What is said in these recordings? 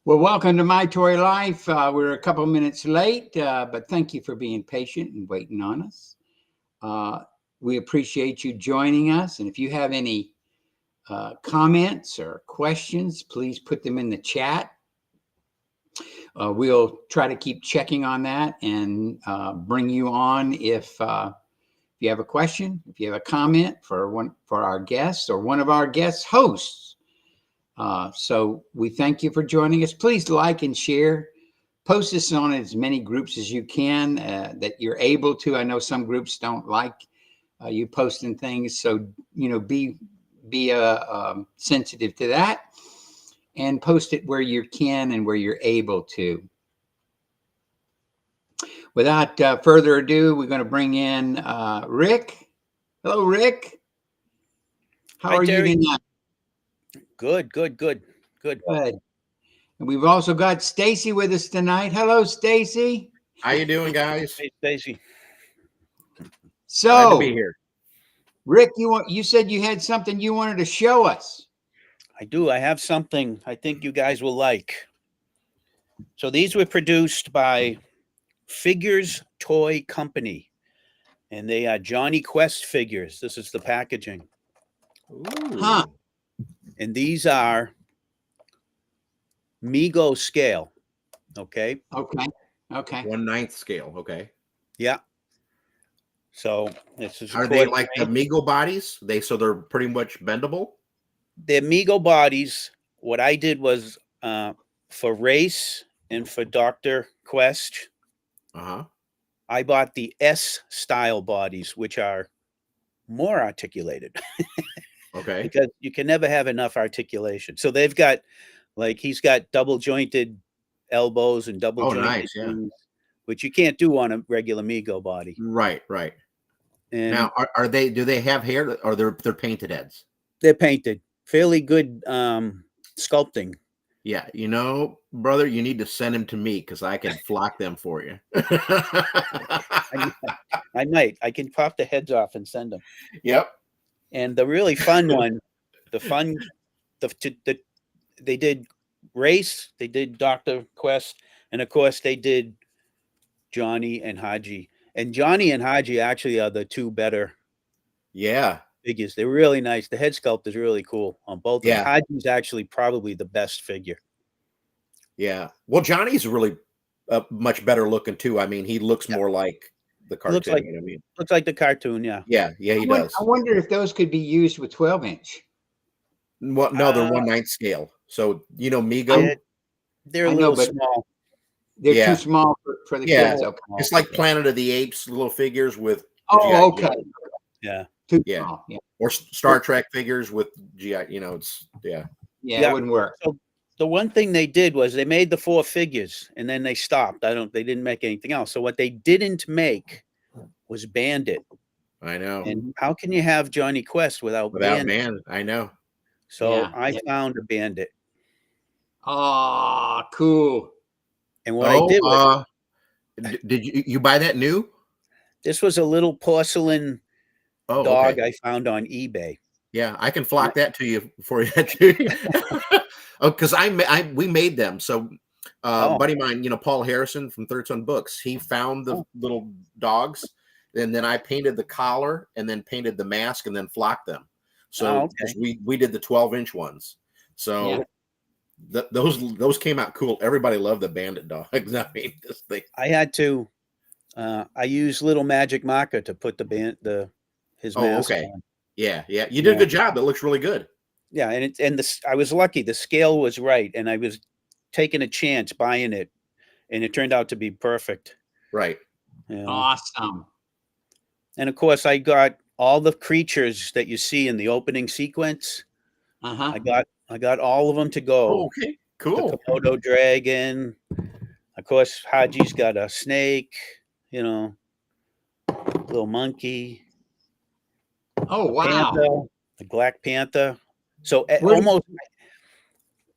Well, welcome to My Toy Life. We're a couple minutes late, but thank you for being patient and waiting on us. Uh, we appreciate you joining us. And if you have any comments or questions, please put them in the chat. We'll try to keep checking on that and bring you on if you have a question, if you have a comment for our guests or one of our guest hosts. So we thank you for joining us. Please like and share. Post this on as many groups as you can that you're able to. I know some groups don't like you posting things, so be sensitive to that and post it where you can and where you're able to. Without further ado, we're going to bring in Rick. Hello, Rick. How are you tonight? Good. Good. And we've also got Stacy with us tonight. Hello, Stacy. How you doing, guys? Hey, Stacy. So, glad to be here. Rick, you said you had something you wanted to show us. I do. I have something I think you guys will like. So these were produced by Figures Toy Company, and they are Johnny Quest figures. This is the packaging. Ooh. Huh. And these are Mego scale. Okay. Okay. 1/9 scale. Okay. Yeah. So this is. Are they like the Mego bodies? They're pretty much bendable. They're Mego bodies. What I did was for Race and for Dr. Quest, I bought the S style bodies, which are more articulated. Okay. Because you can never have enough articulation. So they've got, he's got double jointed elbows and double jointed knees, which you can't do on a regular Mego body. Right. And now, do they have hair, or they're painted heads? They're painted. Fairly good sculpting. Yeah, brother, you need to send them to me because I can flock them for you. I might. I can pop the heads off and send them. Yep. And the really fun one, they did Race, they did Dr. Quest, and of course they did Johnny and Haji. And Johnny and Haji actually are the two better figures. They're really nice. The head sculpt is really cool on both. Yeah. Haji's actually probably the best figure. Yeah. Well, Johnny's really much better looking too. I mean, he looks more like the cartoon. Looks like the cartoon, yeah. Yeah, he does. I wonder if those could be used with 12-inch. Well, no, they're 1/9 scale. So, Mego. They're a little small. They're too small for the kids. Okay. It's like Planet of the Apes little figures with. Oh, okay. Yeah. Too small. Yeah. Or Star Trek figures with GI. Yeah, it wouldn't work. So the one thing they did was they made the 4 figures and then they stopped. They didn't make anything else. So what they didn't make was Bandit. I know. And how can you have Johnny Quest without Bandit? I know. So I found a Bandit. Oh, cool. And what I did was, did you buy that new? This was a little porcelain dog I found on eBay. Yeah, I can flock that to you for you too. Because we made them. So buddy of mine, Paul Harrison from Third Son Books, he found the little dogs, and then I painted the collar and then painted the mask and then flocked them. So we did the 12-inch ones. So those came out cool. Everybody loved the Bandit dogs. I mean, this thing. I had to. I used little magic marker to put his mask on. Yeah. You did a good job. It looks really good. Yeah, and I was lucky. The scale was right, and I was taking a chance buying it, and it turned out to be perfect. Right. Awesome. And of course, I got all the creatures that you see in the opening sequence. I got all of them to go. Oh, okay, cool. The Komodo dragon. Of course, Haji's got a snake. Little monkey. Oh, wow. Panther, the Black Panther. So I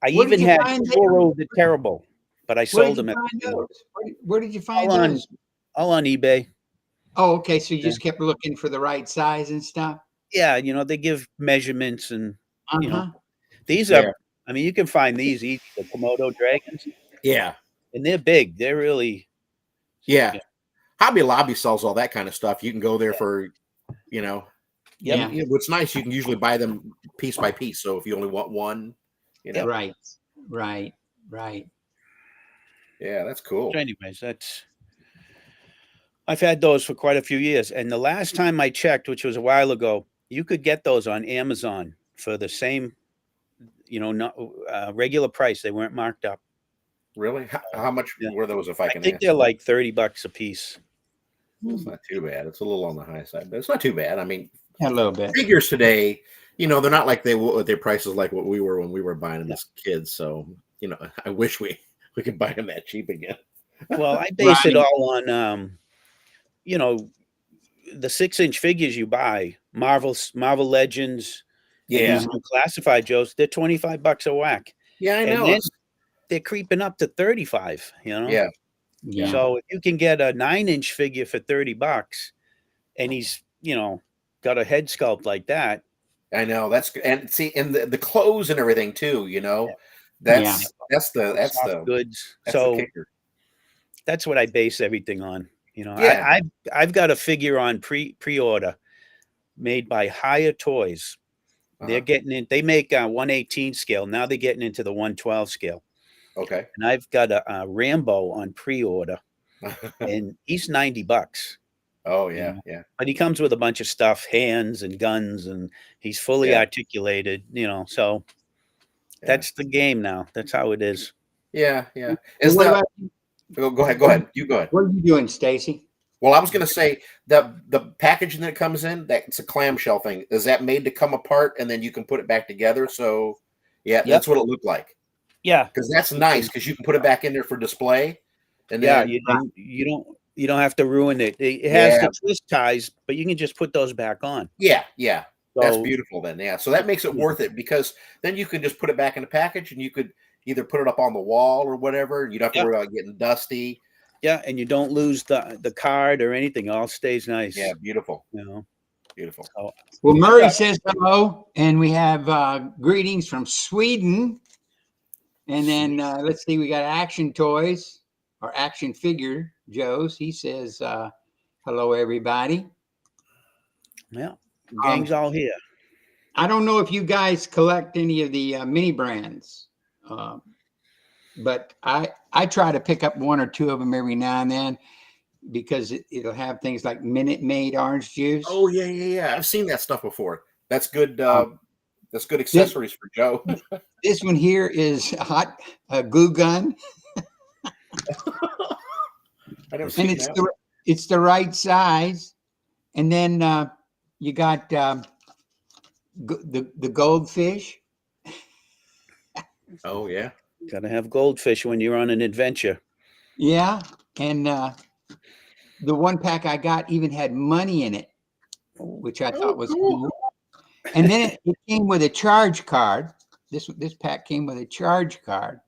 even had Toro the Terrible, but I sold them. Where did you find those? All on eBay. Oh, okay. So you just kept looking for the right size and stuff? Yeah, they give measurements and these are I mean, you can find these easy, the Komodo dragons, Yeah. and they're big. They're really, Yeah. Yeah. Hobby Lobby sells all that kind of stuff. You can go there for, you know, Yeah. and what's nice, you can usually buy them piece by piece. So if you only want one, you know. Right. Right. Right. Yeah, that's cool. So anyways, I've had those for quite a few years. And the last time I checked, which was a while ago, you could get those on Amazon for the same, not regular price. They weren't marked up. Really? How much were those, if I I can think ask? they're like $30 a piece. It's not too bad. It's a little on the high side, but it's not too bad. I mean, A little bit. figures today, they're not like their prices like what we were when we were buying them as kids. So, I wish we could buy them that cheap again. Well, I base it all on, the 6-inch figures you buy, Marvel Legends, Yeah. these classified Joes, they're $25 a whack. Yeah, I And know. then they're creeping up to 35, Yeah. Yeah. So if you can get a 9-inch figure for $30 and he's, got a head sculpt like that. I know that's and see, and the clothes and everything too, that's the goods. that's So the kicker. that's what I base everything on. Yeah. I've got a figure on pre-order made by Higher Toys. They're getting in. They make a 118 scale. Now they're getting into the 112 scale. Okay. And I've got a Rambo on pre-order, and he's $90. Oh yeah, yeah. But he comes with a bunch of stuff, hands and guns, and he's fully articulated. So that's the game now. That's how it is. Yeah, yeah. Go ahead. You go ahead. What are you doing, Stacy? Well, I was going to say the packaging that it comes in, it's a clamshell thing. Is that made to come apart and then you can put it back together? So, that's what it looked like. Yeah, because that's nice because you can put it back in there for display. And then, you don't have to ruin it. It has the twist ties, but you can just put those back on. Yeah, yeah. That's So, beautiful then. Yeah. So that makes it worth it because then you can just put it back in the package and you could either put it up on the wall or whatever. You don't have to worry about getting dusty. Yeah, and you don't lose the card or anything. It all stays nice. Yeah, beautiful. Beautiful. Well, Murray says hello, and we have greetings from Sweden. And then let's see, we got Action Toys or Action Figure Joe's. He says hello, everybody. Yeah, the gang's all here. I don't know if you guys collect any of the mini brands, but I try to pick up one or two of them every now and then because it'll have things like Minute Maid orange juice. Oh yeah. I've seen that stuff before. That's good. That's good accessories for Joe. This one here is hot glue gun. I never seen that. It's the right size. And then you got the goldfish. Oh yeah. Gotta have goldfish when you're on an adventure. Yeah. And the one pack I got even had money in it, which I thought was cool. And then it came with a charge card. This pack came with a charge card.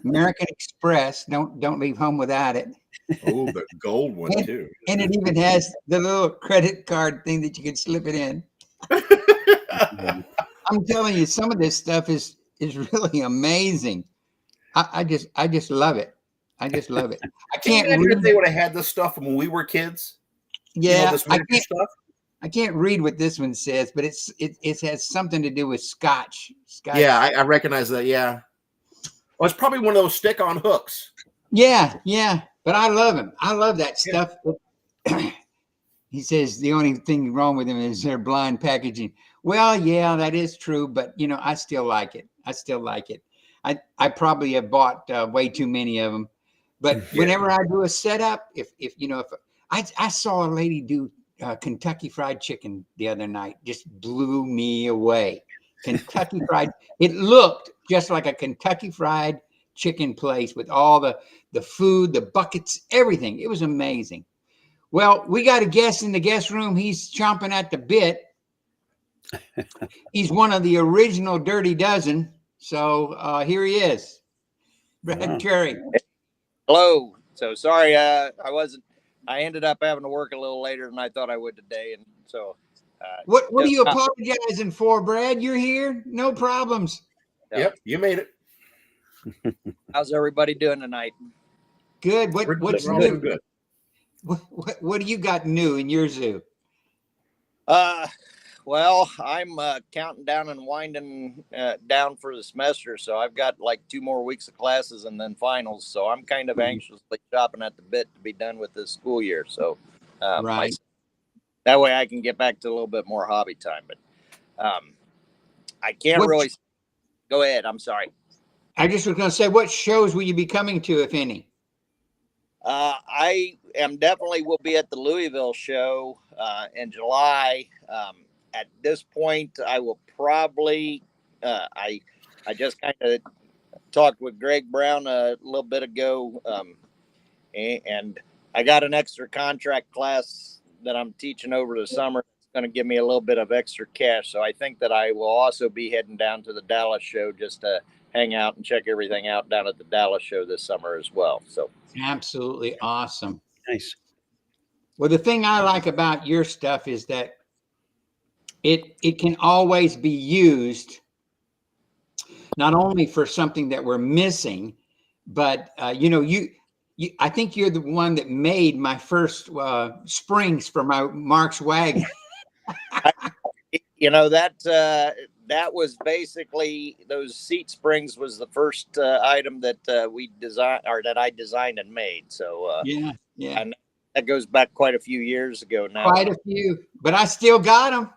American Express. Don't leave home without it. Oh, the gold one too. And it even has the little credit card thing that you can slip it in. I'm telling you, some of this stuff is really amazing. I just love it. I just love it. I can't imagine read if they would have had this stuff when we were kids. Yeah, this miniature stuff. I can't read what this one says, but it has something to do with Scotch. Yeah, I recognize that. Yeah. Well, it's probably one of those stick-on hooks. Yeah. But I love him. I love that stuff. He says the only thing wrong with them is their blind packaging. Well, yeah, that is true, but I still like it. I probably have bought way too many of them, but whenever I do a setup, if I saw a lady do Kentucky Fried Chicken the other night, just blew me away. Kentucky Fried, it looked just like a Kentucky Fried Chicken place with all the food, the buckets, everything. It was amazing. Well, we got a guest in the guest room. He's chomping at the bit. He's one of the original Dirty Dozen. So here he is, Brad Cherry. Hello. So sorry, I ended up having to work a little later than I thought I would today, and so. What are you apologizing for, Brad? You're here, no problems. So, Yep, you made it. how's everybody doing tonight? Good. We're What's all doing new? good. What do you got new in your zoo? Well, I'm counting down and winding down for the semester, so I've got like 2 more weeks of classes and then finals. So I'm kind of anxiously chopping at the bit to be done with this school year. So Right. that way I can get back to a little bit more hobby time. But I can't What- really. Go ahead. I'm sorry. I just was going to say, what shows will you be coming to, if any? I am definitely will be at the Louisville show in July. At this point, I will probably. I just kind of talked with Greg Brown a little bit ago, and I got an extra contract class that I'm teaching over the summer. It's going to give me a little bit of extra cash, so I think that I will also be heading down to the Dallas show just to hang out and check everything out down at the Dallas show this summer as well. So. Absolutely awesome. Nice. Well, the thing I like about your stuff is that it can always be used not only for something that we're missing, but you I think you're the one that made my first springs for my Mark's wagon. You know, that was basically, those seat springs was the first item that we designed, or that I designed and made. So Yeah. and that goes back quite a few years ago now. Quite a few, but I still got them.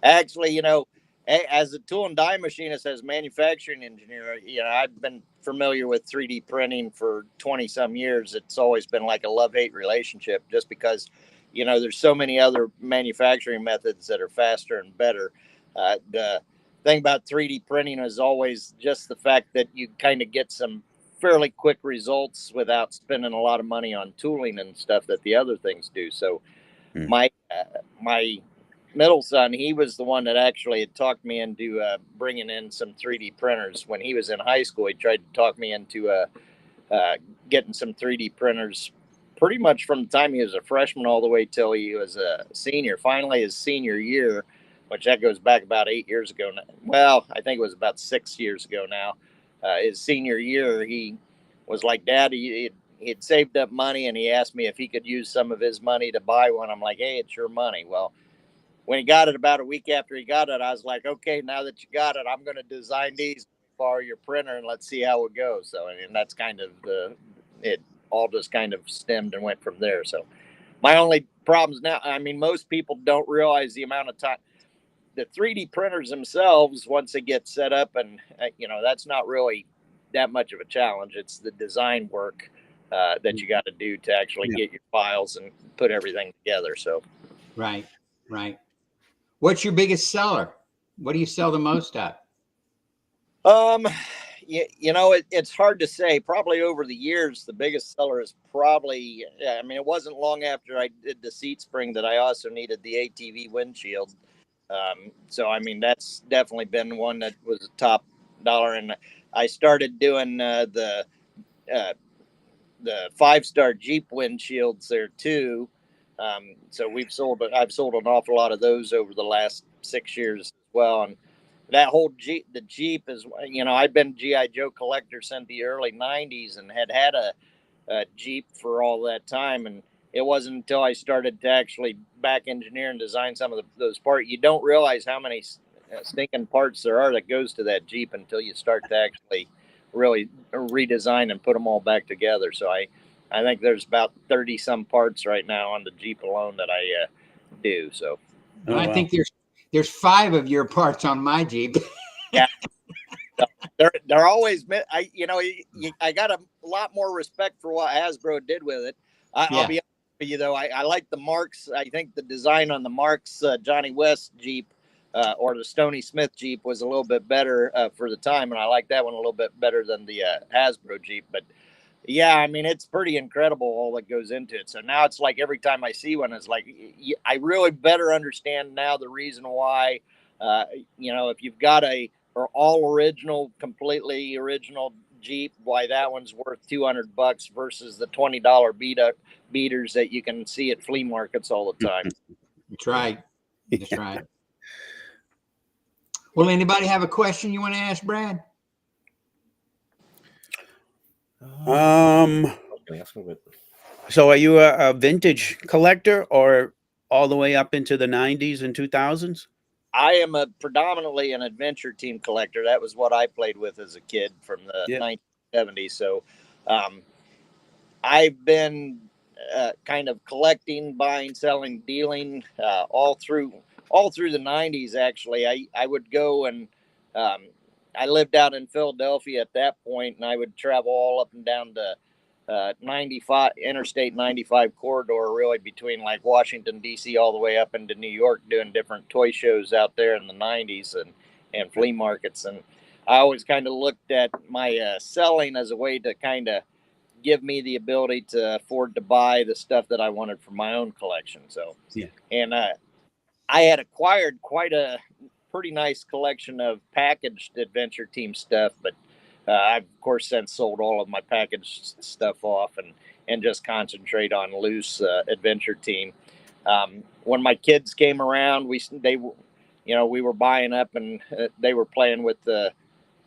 Actually, as a tool and die machinist, as manufacturing engineer, I've been familiar with 3D printing for 20 some years. It's always been like a love-hate relationship, just because, there's so many other manufacturing methods that are faster and better. The thing about 3D printing is always just the fact that you kind of get some fairly quick results without spending a lot of money on tooling and stuff that the other things do. So my middle son, he was the one that actually had talked me into bringing in some 3D printers. When he was in high school, he tried to talk me into getting some 3D printers pretty much from the time he was a freshman all the way till he was a senior. Finally, his senior year, which that goes back about 8 years ago now. Well, I think it was about 6 years ago now. His senior year, he was like, Dad, he'd saved up money, and he asked me if he could use some of his money to buy one. I'm like, hey, it's your money. Well, when he got it, about a week after he got it, I was like, okay, now that you got it, I'm going to design these, borrow your printer, and let's see how it goes. So, and that's kind of it all just kind of stemmed and went from there. So my only problems now, I mean, most people don't realize the amount of time. The 3D printers themselves, once they get set up, and that's not really that much of a challenge. It's the design work that you got to do to actually get your files and put everything together. So, Right. What's your biggest seller? What do you sell the most at? It's hard to say. Probably over the years, the biggest seller is probably, I mean, it wasn't long after I did the seat spring that I also needed the ATV windshield. So, I mean, that's definitely been one that was a top dollar. And I started doing the 5-star Jeep windshields there too. So I've sold an awful lot of those over the last 6 years as well. And that whole the Jeep is, I've been G.I. Joe collector since the early 90s and had a Jeep for all that time. And it wasn't until I started to actually back engineer and design some of those parts. You don't realize how many stinking parts there are that goes to that Jeep until you start to actually really redesign and put them all back together. So I think there's about 30 some parts right now on the Jeep alone that I do. So I think there's 5 of your parts on my Jeep. Yeah. They're always, I got a lot more respect for what Hasbro did with it. I'll be honest with you though. I like the Marks. I think the design on the Marks Johnny West Jeep or the Stony Smith Jeep was a little bit better for the time. And I like that one a little bit better than the Hasbro Jeep. But yeah, I mean, it's pretty incredible all that goes into it. So now it's like every time I see one, it's like, I really better understand now the reason why, if you've got or all original, completely original Jeep, why that one's worth $200 versus the $20 beaters that you can see at flea markets all the time. That's right. That's right. Well, anybody have a question you want to ask Brad? Um, Can I ask him, but- so are you a vintage collector or all the way up into the 90s and 2000s? I am a predominantly an adventure team collector. That was what I played with as a kid from the Yeah. 1970s. So, I've been kind of collecting, buying, selling, dealing all through the 90s. Actually, I would go and um, I lived out in Philadelphia at that point, and I would travel all up and down the 95 Interstate 95 corridor, really between like Washington D.C. all the way up into New York, doing different toy shows out there in the 90s and flea markets. And I always kind of looked at my selling as a way to kind of give me the ability to afford to buy the stuff that I wanted for my own collection. So, Yeah. And I had acquired quite a pretty nice collection of packaged adventure team stuff, but I've of course since sold all of my packaged stuff off and just concentrate on loose adventure team. When my kids came around, we were buying up and they were playing with the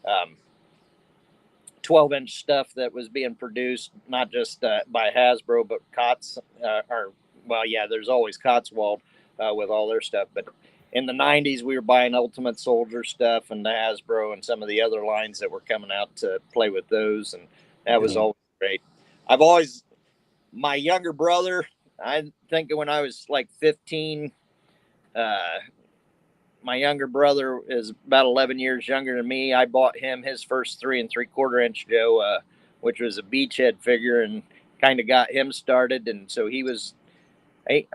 um, 12-inch stuff that was being produced, not just by Hasbro, but there's always Cotswold with all their stuff. But in the 90s, we were buying Ultimate Soldier stuff and the Hasbro and some of the other lines that were coming out to play with those. And that was always great. My younger brother, I think when I was like 15, my younger brother is about 11 years younger than me. I bought him his first 3 3/4-inch Joe, which was a beachhead figure, and kind of got him started. And so he was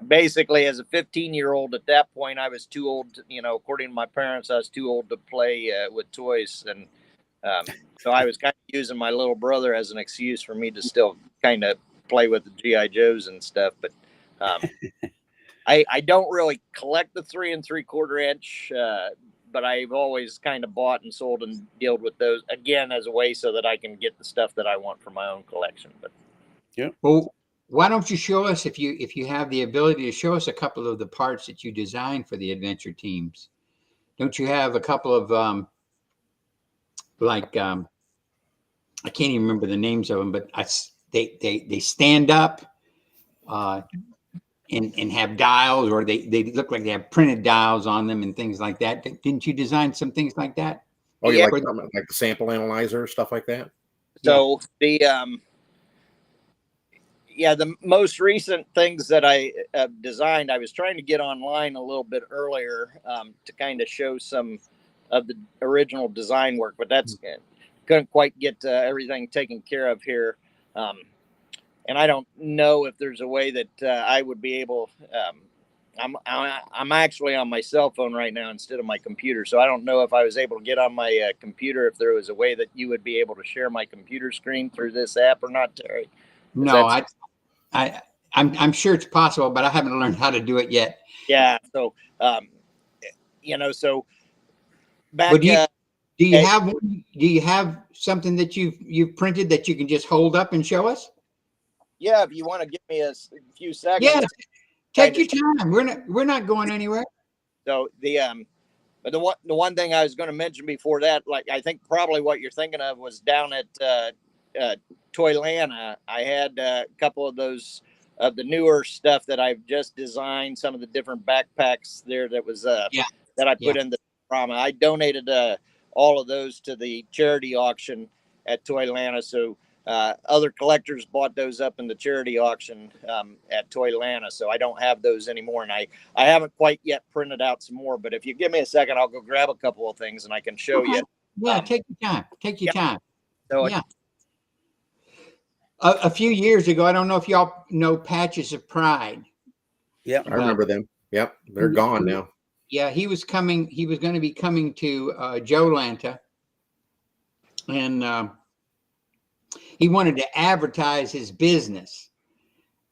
basically, as a 15-year-old at that point, I was too old according to my parents, I was too old to play with toys. And so I was kind of using my little brother as an excuse for me to still kind of play with the GI Joes and stuff. But I don't really collect the 3 3/4-inch, but I've always kind of bought and sold and dealt with those again as a way so that I can get the stuff that I want for my own collection. But Well, why don't you show us, if you have the ability to show us a couple of the parts that you designed for the adventure teams? Don't you have a couple of I can't even remember the names of them, but they stand up and have dials, or they look like they have printed dials on them and things like that. Didn't you design some things like that? Oh, you Yeah. like the sample analyzer, stuff like that? so the most recent things that I designed, I was trying to get online a little bit earlier to kind of show some of the original design work, but couldn't quite get everything taken care of here. And I don't know if there's a way that I would be able. I'm actually on my cell phone right now instead of my computer, so I don't know if I was able to get on my computer. If there was a way that you would be able to share my computer screen through this app or not, Terry? No, I'm sure it's possible, but I haven't learned how to do it yet. Yeah. So, so back. But do you have something that you've printed that you can just hold up and show us? Yeah, if you want to give me a few seconds. Yeah, take your time. We're not going anywhere. So but the one thing I was going to mention before that, like I think probably what you're thinking of was down at Toylanta. I had a couple of those of the newer stuff that I've just designed. Some of the different backpacks there that was that I put in the drama. I donated all of those to the charity auction at Toylanta. So. Other collectors bought those up in the charity auction at Toylanta, so I don't have those anymore, and I haven't quite yet printed out some more. But if you give me a second, I'll go grab a couple of things and I can show you. Yeah, take your time. Take your time. So yeah. A few years ago, I don't know if y'all know Patches of Pride. Yeah, I remember them. Yep, they're gone now. Yeah, he was going to be coming to Joelanta, and he wanted to advertise his business.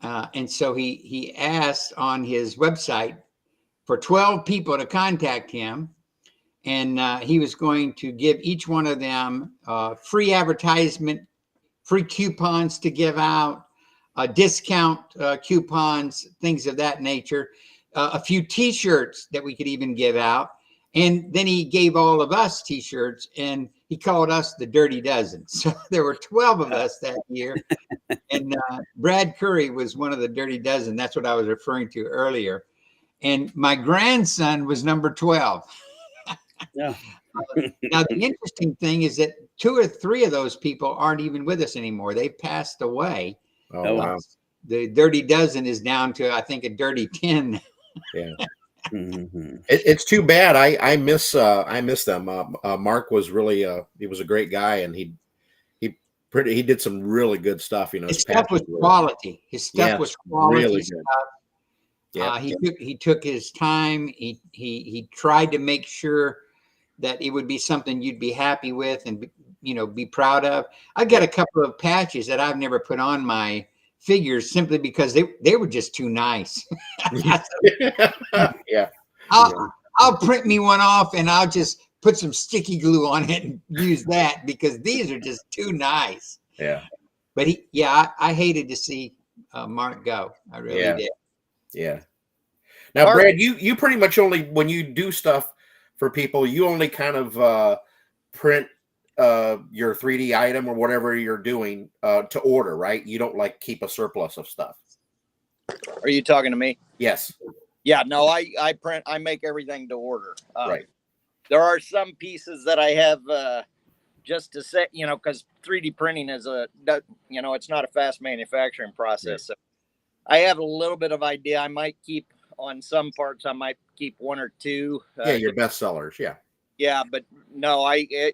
And so he asked on his website for 12 people to contact him. And he was going to give each one of them free advertisement, free coupons to give out, discount coupons, things of that nature, a few T-shirts that we could even give out. And then he gave all of us T-shirts, and he called us the Dirty Dozen. So there were 12 of us that year. And Brad Curry was one of the Dirty Dozen. That's what I was referring to earlier. And my grandson was number 12. Yeah. Now, the interesting thing is that 2 or 3 of those people aren't even with us anymore. They passed away. Oh, wow. The Dirty Dozen is down to, I think, a Dirty 10. Yeah. Mhm. It's too bad. I miss them. Mark was really he was a great guy, and he did some really good stuff. You know, His stuff was quality. His stuff was quality really stuff. good. Yeah. He took his time. He tried to make sure that it would be something you'd be happy with and be proud of. I got a couple of patches that I've never put on my figures simply because they were just too nice. Yeah. I'll print me one off and I'll just put some sticky glue on it and use that because these are just too nice. Yeah. But I hated to see Mark go. I really did. Yeah. Now, Mark, Brad, you pretty much only, when you do stuff for people, you only kind of print your 3D item or whatever you're doing to order, right? You don't like keep a surplus of stuff. are you talking to me? Yes. Yeah, no, I print, I make everything to order. Right. There are some pieces that I have just to say, because 3D printing is it's not a fast manufacturing process. Right. So I have a little bit of idea. I might keep on some parts. I might keep 1 or 2. Your best sellers. Yeah. Yeah, but no,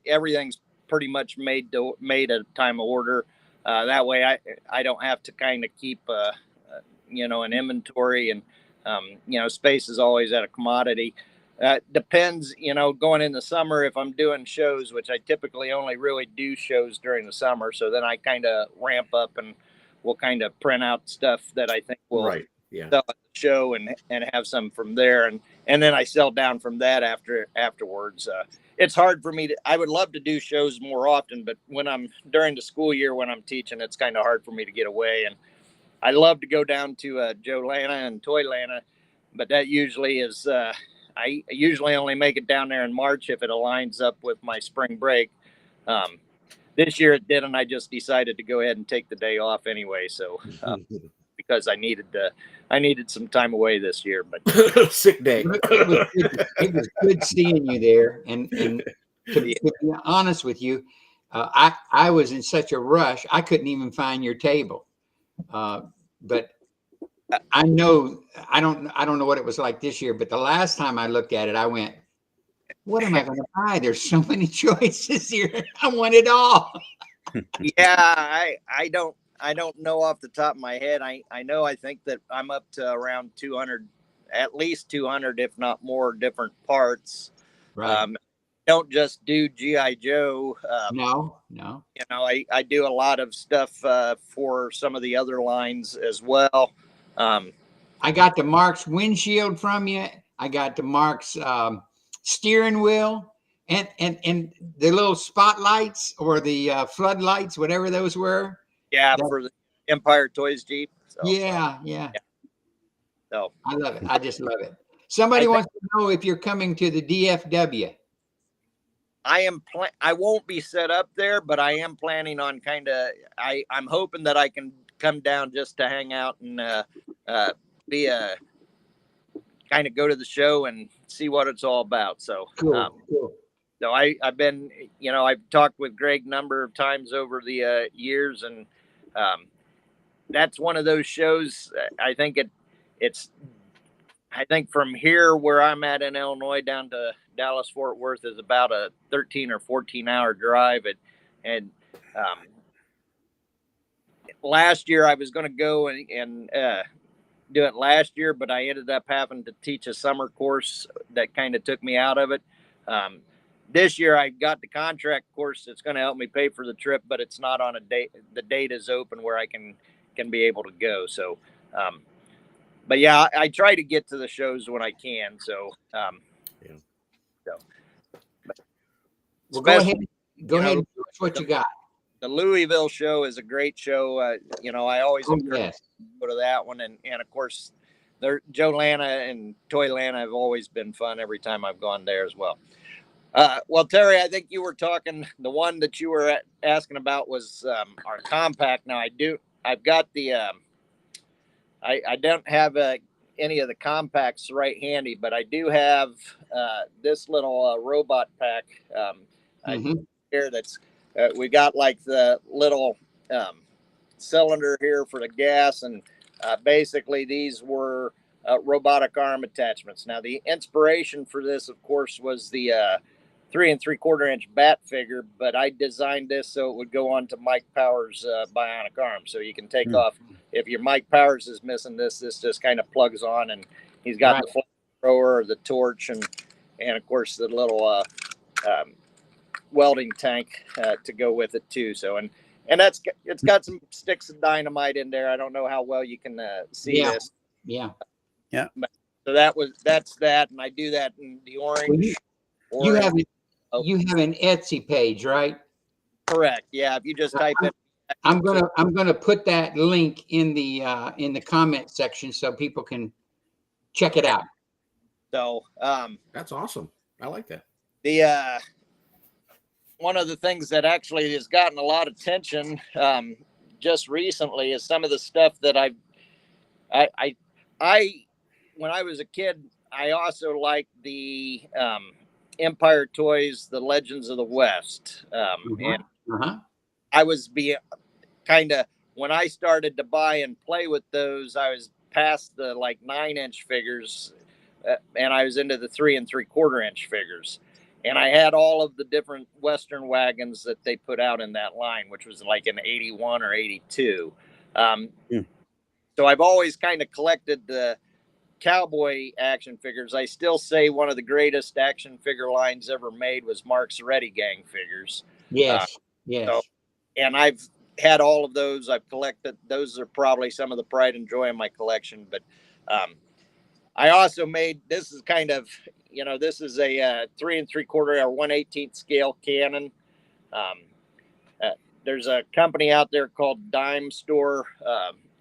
everything's pretty much made at time of order. That way, I don't have to kind of keep an inventory, and space is always at a commodity. Depends, going in the summer, if I'm doing shows, which I typically only really do shows during the summer. So then I kind of ramp up and we'll kind of print out stuff that I think will Right. Yeah. sell at the show and have some from there. And then I sell down from that afterwards. It's hard for me I would love to do shows more often, but when I'm during the school year, when I'm teaching, it's kind of hard for me to get away. And I love to go down to Joe Lana and Toy Lana, but that usually is, I usually only make it down there in March if it aligns up with my spring break. This year it didn't. I just decided to go ahead and take the day off anyway. So because I needed some time away this year. But sick day. It was good seeing you there. And to be honest with you, I was in such a rush I couldn't even find your table. But I know I don't know what it was like this year, but the last time I looked at it, I went, what am I going to buy? There's so many choices here. I want it all. Yeah, I don't know off the top of my head. I know I think that I'm up to around 200, at least 200, if not more, different parts. Right. Don't just do G.I. Joe. No. I do a lot of stuff for some of the other lines as well. I got the Mark's windshield from you. I got the Mark's steering wheel and the little spotlights or the floodlights, whatever those were. Yeah, for the Empire Toys Jeep. So, Yeah. So I love it. I just love it. Somebody wants to know if you're coming to the DFW. I won't be set up there, but I am planning on I'm hoping that I can come down just to hang out and be a kind of go to the show and see what it's all about. So, Cool. So I've been, I've talked with Greg a number of times over the years, and that's one of those shows. I think I think from here where I'm at in Illinois down to Dallas Fort Worth is about a 13 or 14 hour drive. And last year I was going to go and do it last year, but I ended up having to teach a summer course that kind of took me out of it. This year I got the contract course that's going to help me pay for the trip, but it's not on a date. The date is open where I can be able to go. So, but yeah, I try to get to the shows when I can. So, Well, go ahead and do what you got. The Louisville show is a great show. I always encourage Yes. to go to that one. And of course, Joe Lana and Toy Lana have always been fun every time I've gone there as well. Well, Terry, I think you were talking, the one that you were asking about was our compact. Now I've got the, I don't have any of the compacts right handy, but I do have this little robot pack here that's, we got like the little cylinder here for the gas, and basically these were robotic arm attachments. Now the inspiration for this, of course, was the 3 3/4 inch bat figure, but I designed this so it would go on to Mike Powers' bionic arm, so you can take off. If your Mike Powers is missing this just kind of plugs on, and he's got the flamethrower, the torch, and of course the little welding tank to go with it too. So and it's got some sticks of dynamite in there. I don't know how well you can see this. Yeah. So that's that, and I do that in the orange. You have an Etsy page, right? Correct. Yeah. If you just type it, I'm gonna put that link in the comment section so people can check it out. So that's awesome. I like that. The one of the things that actually has gotten a lot of attention just recently is some of the stuff that I when I was a kid, I also liked the Empire Toys, the Legends of the West. And I was kind of, when I started to buy and play with those, I was past the like 9-inch figures, and I was into the 3 3/4 inch figures. And I had all of the different Western wagons that they put out in that line, which was like an 81 or 82. So I've always kind of collected the cowboy action figures. I still say one of the greatest action figure lines ever made was Mark Soretti gang figures. Yes. So, and I've had all of those. I've collected. Those are probably some of the pride and joy in my collection. But I also made, this is kind of, this is a 3 3/4 or 1/18 scale cannon. There's a company out there called Dime Store,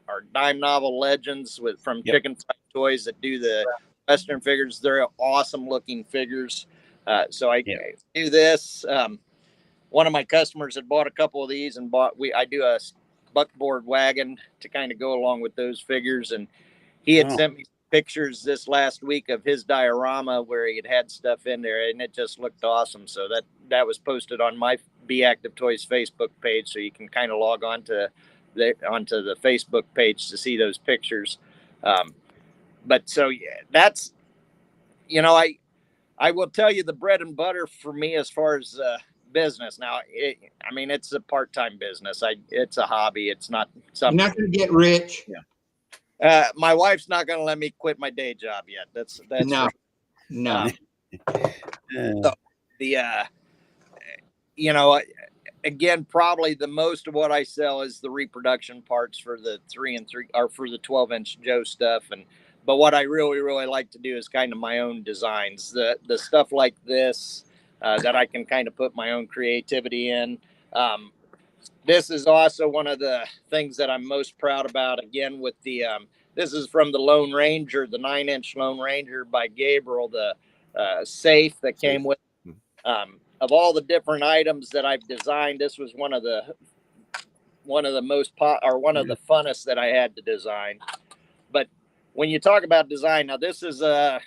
or Dime Novel Legends from Chicken Fight Toys that do the Western figures. They're awesome looking figures. So I do this. One of my customers had bought a couple of these and I do a buckboard wagon to kind of go along with those figures. And he had sent me pictures this last week of his diorama where he had stuff in there, and it just looked awesome. So that was posted on my Be Active Toys Facebook page, so you can kind of log on to onto the Facebook page to see those pictures. But so that's, I will tell you, the bread and butter for me as far as business. Now, it's a part-time business. It's a hobby. It's not something. You're not going to get rich. My wife's not going to let me quit my day job yet. That's no. So again, probably the most of what I sell is the reproduction parts for the 3 3 or for the 12-inch Joe stuff. But what I really, really like to do is kind of my own designs, the stuff like this that I can kind of put my own creativity in. This is also one of the things that I'm most proud about. Again, with the this is from the Lone Ranger, the 9-inch Lone Ranger by Gabriel, the safe that came with. Of all the different items that I've designed, this was one of the most one of the funnest that I had to design. But when you talk about design, now this is I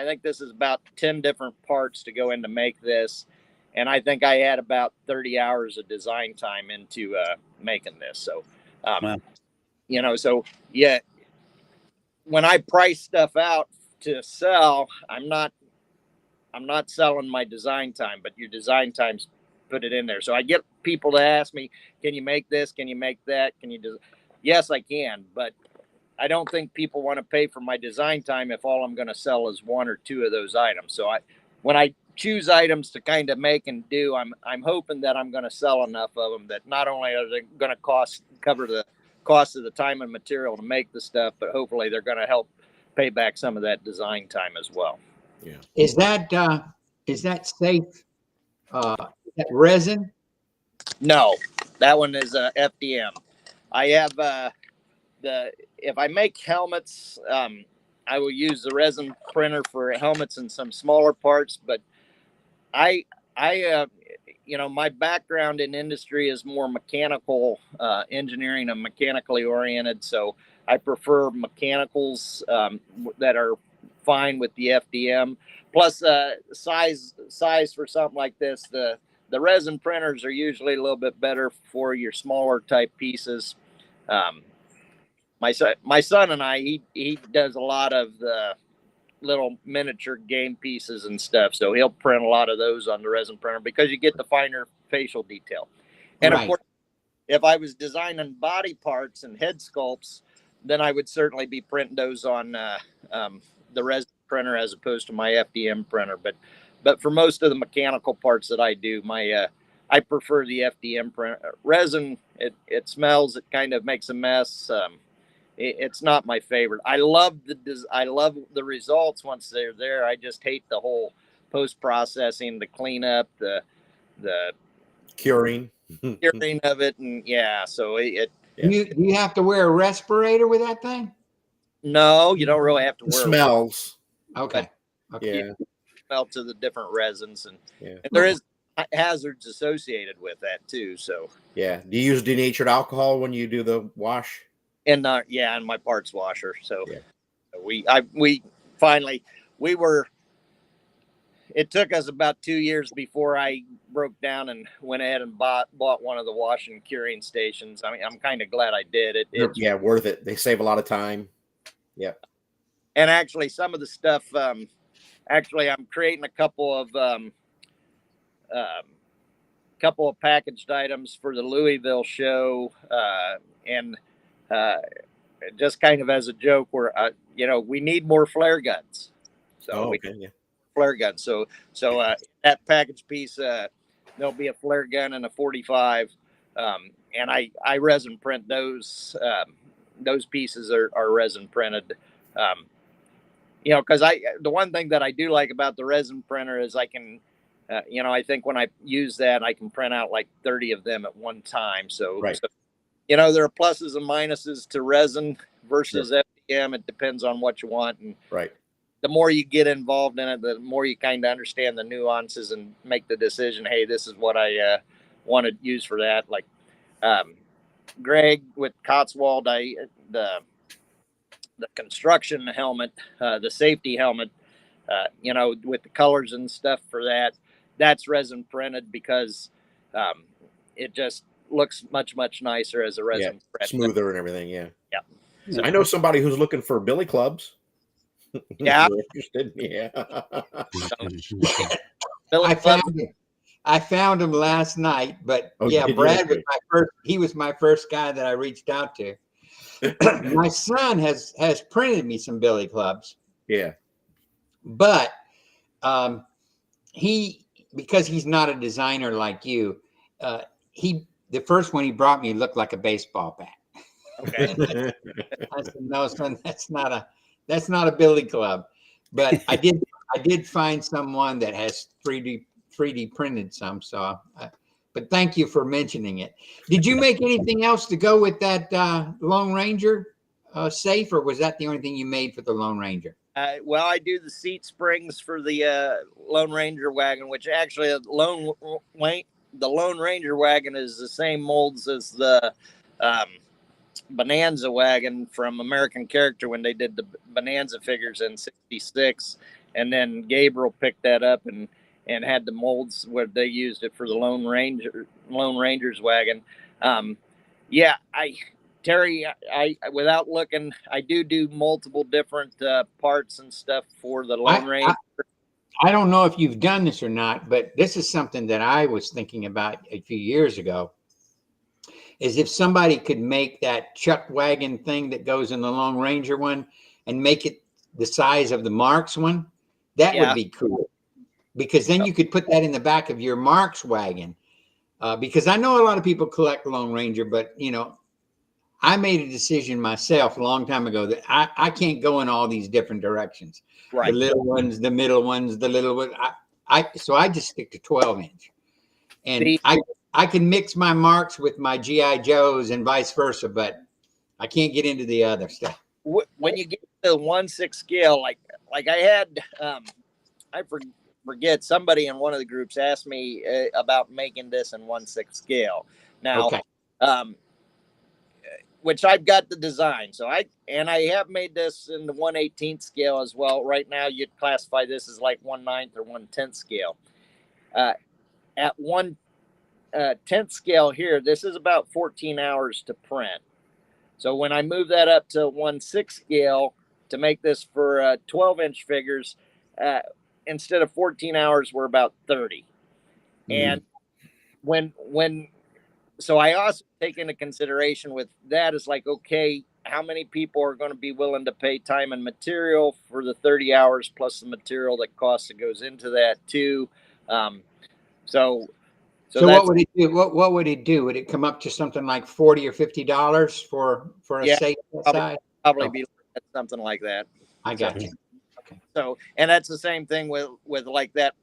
think this is about 10 different parts to go in to make this. And I think I had about 30 hours of design time into making this. So, when I price stuff out to sell, I'm not selling my design time, but your design time's put it in there. So I get people to ask me, can you make this? Can you make that? Can you do? Yes, I can, but I don't think people want to pay for my design time if all I'm going to sell is 1 or 2 of those items. So when I choose items to kind of make and do, I'm hoping that I'm going to sell enough of them that not only are they going to cover the cost of the time and material to make the stuff, but hopefully they're going to help pay back some of that design time as well. Yeah. Is that safe? Is that resin? No, that one is FDM. I have if I make helmets, I will use the resin printer for helmets and some smaller parts, but I my background in industry is more mechanical engineering and mechanically oriented. So I prefer mechanicals that are fine with the FDM. Plus, size for something like this, the resin printers are usually a little bit better for your smaller type pieces. My son and I, he does a lot of the little miniature game pieces and stuff, so he'll print a lot of those on the resin printer because you get the finer facial detail. And of course, if I was designing body parts and head sculpts, then I would certainly be printing those on the resin printer as opposed to my FDM printer. But for most of the mechanical parts that I do, I prefer the FDM printer. Resin, it smells, it kind of makes a mess. It's not my favorite. I love the results once they're there. I just hate the whole post processing, the cleanup, the curing of it, and yeah. So do you have to wear a respirator with that thing? No, you don't really have to it wear. Smells. Okay. Yeah. Smell to the different resins, and Yeah. there is hazards associated with that too. So Yeah. Do you use denatured alcohol when you do the wash? and my parts washer. So Yeah. we finally it took us about 2 years before I broke down and went ahead and bought one of the wash and curing stations. I mean, I'm kind of glad I did it. Yeah, worth it. They save a lot of time. Yeah. And actually some of the stuff, actually I'm creating a couple of packaged items for the Louisville show, and just kind of as a joke, where we need more flare guns. So flare guns. So that package piece, there'll be a flare gun and a 45, and I resin print those. Those pieces are resin printed. Because the one thing that I do like about the resin printer is I can. I think when I use that, I can print out like 30 of them at one time. So, right. There are pluses and minuses to resin versus FDM. It depends on what you want. And right. The more you get involved in it, the more you kind of understand the nuances and make the decision, hey, this is what I want to use for that. Like Greg with Cotswold, the construction helmet, the safety helmet, with the colors and stuff for that, that's resin printed because it just looks much nicer as a resin print. Smoother and everything. Yeah. So, I know somebody who's looking for billy clubs. Yeah. Interested. Yeah. I found him last night, but Brad was my first guy that I reached out to. My son has printed me some billy clubs. Yeah. But because he's not a designer like you, the first one he brought me looked like a baseball bat. Okay. I said, no, son, that's not a billy club. But I did find someone that has 3D printed some. So, but thank you for mentioning it. Did you make anything else to go with that Lone Ranger safe, or was that the only thing you made for the Lone Ranger? Well, I do the seat springs for the Lone Ranger wagon, which actually the Lone Ranger wagon is the same molds as the Bonanza wagon from American Character when they did the Bonanza figures in '66, and then Gabriel picked that up and had the molds where they used it for the Lone Ranger's wagon. Terry, without looking, I do multiple different parts and stuff for the Lone Ranger. I don't know if you've done this or not, but this is something that I was thinking about a few years ago, is if somebody could make that chuck wagon thing that goes in the Lone Ranger one and make it the size of the Marks one, that would be cool. Because then you could put that in the back of your Marks wagon. Because I know a lot of people collect Lone Ranger, but I made a decision myself a long time ago that I can't go in all these different directions. Right. The little ones, the middle ones, the little ones. So I just stick to 12-inch. And I can mix my Marks with my G.I. Joes and vice versa, but I can't get into the other stuff. when you get to the 1/6 scale, like I had, I forget, somebody in one of the groups asked me about making this in 1/6 scale. Now, Okay. which I've got the design. So I have made this in the 1/18 scale as well. Right now, you'd classify this as like 1/9 or 1/10 scale. At 1/10 scale here, this is about 14 hours to print. So when I move that up to 1/6 scale to make this for 12-inch figures, instead of 14 hours, we're about 30. And so I also take into consideration with that is like, okay, how many people are going to be willing to pay time and material for the 30 hours plus the material that costs that goes into that too. So what would it do? What would it do? Would it come up to something like $40 or $50 for a safe size? Probably be something like that. I got you. Okay. So, and that's the same thing with like that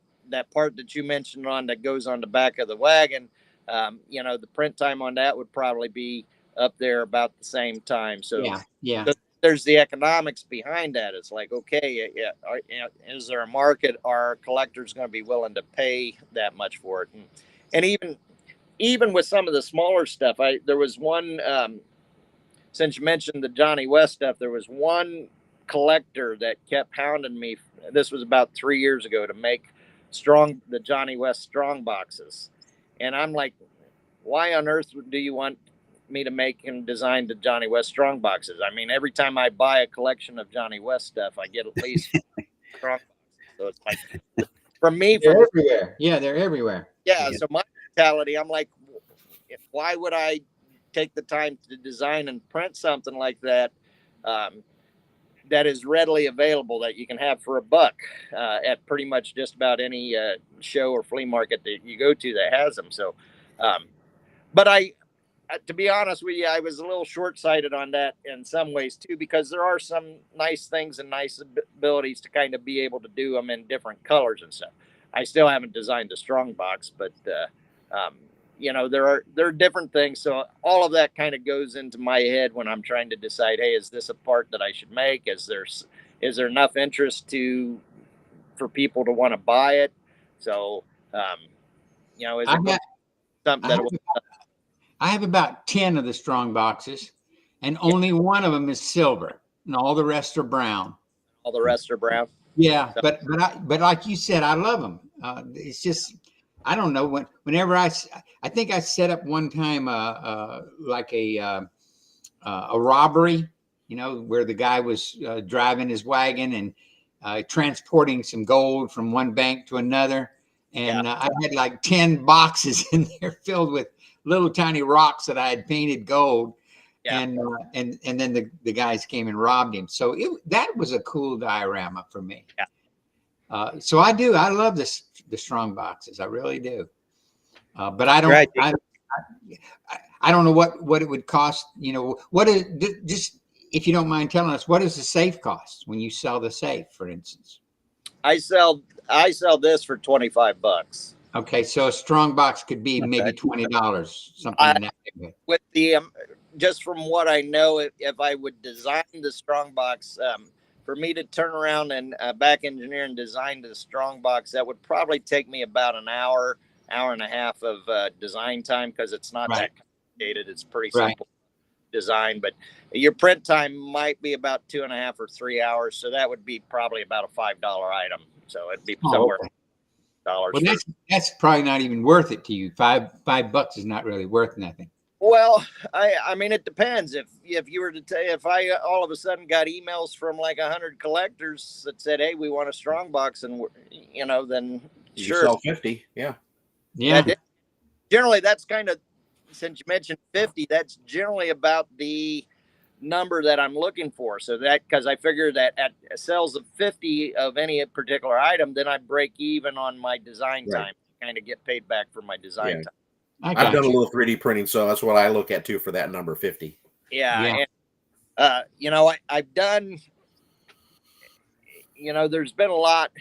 part that you mentioned on that goes on the back of the wagon. The print time on that would probably be up there about the same time. So yeah. So there's the economics behind that. It's like, okay, is there a market? Are collectors going to be willing to pay that much for it? And even with some of the smaller stuff, there was one. Since you mentioned the Johnny West stuff, there was one collector that kept hounding me. This was about 3 years ago to make the Johnny West strong boxes. And I'm like, why on earth do you want me to make and design the Johnny West strong boxes? I mean, every time I buy a collection of Johnny West stuff, I get at least strong boxes. So it's like, they're everywhere. Yeah, they're everywhere. Yeah. So my mentality, I'm like, why would I take the time to design and print something like that that is readily available, that you can have for $1 at pretty much just about any show or flea market that you go to that has them. So, but to be honest with you, I was a little short-sighted on that in some ways too, because there are some nice things and nice abilities to kind of be able to do them in different colors and stuff. I still haven't designed a strong box, but there are different things. So all of that kind of goes into my head when I'm trying to decide, hey, is this a part that I should make? Is there enough interest for people to want to buy it? So, is it something that I have about 10 of the strong boxes, and only one of them is silver, and all the rest are brown. All the rest are brown. Yeah, but like you said, I love them. It's just, I don't know, whenever I think I set up one time like a robbery, where the guy was driving his wagon and transporting some gold from one bank to another, and I had like 10 boxes in there filled with little tiny rocks that I had painted gold. Yeah. And then the guys came and robbed him. So that was a cool diorama for me. Yeah. So I love the strong boxes. I really do. But I don't, I don't know what it would cost. What is, just if you don't mind telling us, what does the safe cost when you sell the safe, for instance? I sell this for $25. Okay, so a strong box could be maybe $20, something in that neighborhood. With the just from what I know, if I would design the strong box, for me to turn around and back engineer and design the strong box, that would probably take me about an hour and a half of design time, because it's not that complicated. It's pretty simple design, but your print time might be about 2.5 or 3 hours. So that would be probably about a $5 item. So it'd be somewhere. Okay. Well, that's probably not even worth it to you. $5 is not really worth nothing. Well, I mean, it depends. If you were to if I all of a sudden got emails from like 100 collectors that said, "Hey, we want a strong box," and then you sure, sell 50, yeah. Generally, that's kind of, since you mentioned 50, that's generally about the number that I'm looking for. So because I figure that at sales of 50 of any particular item, then I break even on my design time, kind of get paid back for my design time. I've done a little 3D printing, so that's what I look at too for that number 50. Yeah. And, I've done, there's been a lot.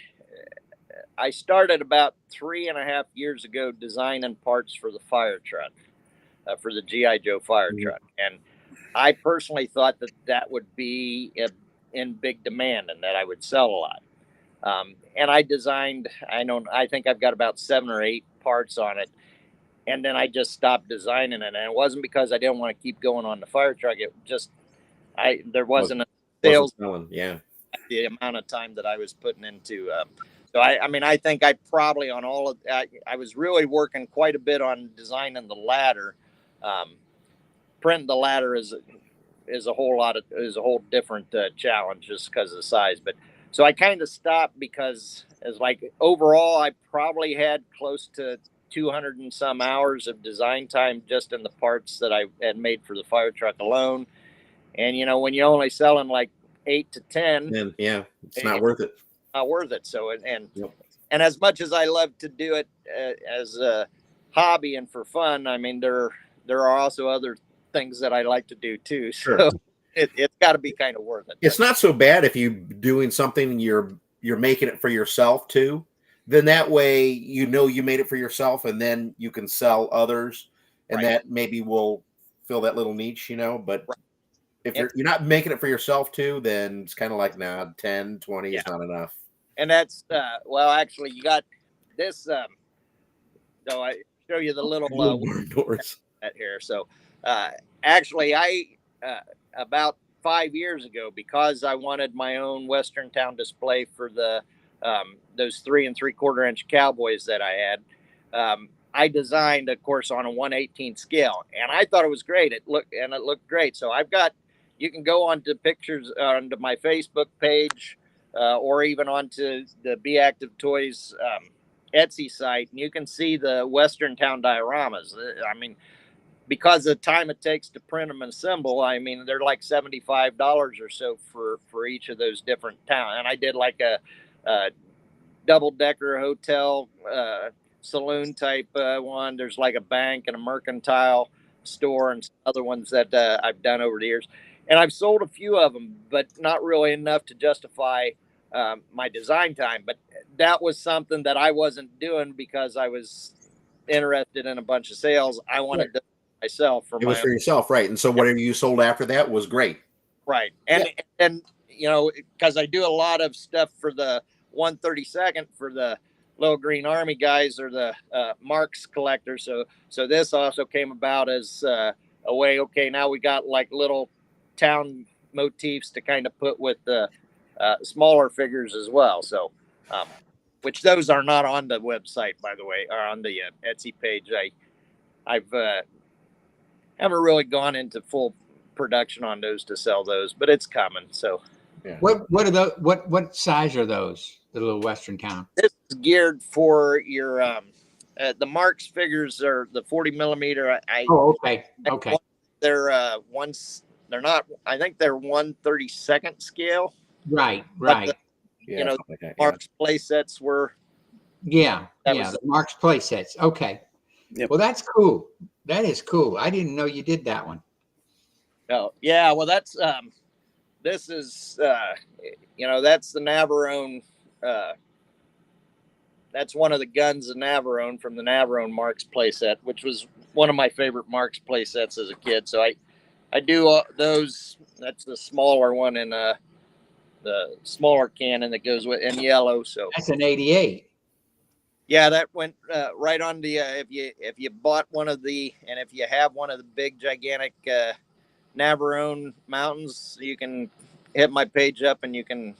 I started about 3.5 years ago designing parts for the fire truck, for the G.I. Joe fire truck. And I personally thought that would be in big demand and that I would sell a lot. And I designed, I think I've got about 7 or 8 parts on it. And then I just stopped designing it. And it wasn't because I didn't want to keep going on the fire truck. It just, there wasn't a sales, selling. Yeah. the amount of time that I was putting into. So I mean, I think I probably on all of, I was really working quite a bit on designing the ladder. Printing the ladder is a whole different challenge just because of the size. But so I kind of stopped because as like overall, I probably had close to 200 and some hours of design time just in the parts that I had made for the fire truck alone. And you know, when you're only selling like 8 to 10, then yeah, it's not worth it. Not worth it. So and Yep. and as much as I love to do it as a hobby and for fun, I mean there are also other things that I like to do too. So Sure. it's got to be kind of worth it. It's not so bad if you doing something you're making it for yourself too. Then that way you know you made it for yourself, and then you can sell others, and Right. that maybe will fill that little niche, you know. But Right. if Yep. you're not making it for yourself too, then it's kind of like, nah, 10, 20 Yeah. is not enough. And that's well, actually, you got this. So I show you the little Barn doors. at here. So actually, I about 5 years ago, because I wanted my own Western Town display for the those 3 3/4 inch cowboys that I had. I designed, of course, on a 1/18 scale, and I thought it was great. It looked great. So I've got, you can go onto pictures onto my Facebook page, or even onto the Be Active Toys Etsy site, and you can see the Western Town dioramas. I mean, because of the time it takes to print them and assemble, I mean, they're like $75 or so for each of those different towns. And I did like a double-decker hotel saloon type one. There's like a bank and a mercantile store and some other ones that I've done over the years. And I've sold a few of them, but not really enough to justify my design time. But that was something that I wasn't doing because I was interested in a bunch of sales. I wanted to myself for It was my for yourself, right? And so whatever you sold after that was great. right. And you know, because I do a lot of stuff for the 132nd for the Little Green Army guys or the Marks collectors. So this also came about as a way. Okay, now we got like little town motifs to kind of put with the smaller figures as well. So, which those are not on the website, by the way, or on the Etsy page. I've haven't really gone into full production on those to sell those, but it's coming. So, Yeah. What are those? What size are those? The little Western Town. this is geared for your the Marks figures are the 40 millimeter. Oh, okay, okay. They're they're not. I think they're 1/32 scale. Right, But right. you know, something like that, yeah. Marks play sets were Yeah, that yeah. was- The Mark's play sets. Okay. Yep. Well, that's cool. That is cool. I didn't know you did that one. oh yeah. Well, that's this is you know, that's the Navarone. That's one of the guns of Navarone from the Navarone Marks playset, which was one of my favorite Marks playsets as a kid. So I do those. That's the smaller one in the smaller cannon that goes with in yellow. So That's an 88. yeah, that went right on the if you bought one of the, and if you have one of the big gigantic Navarone mountains, you can hit my page up and you can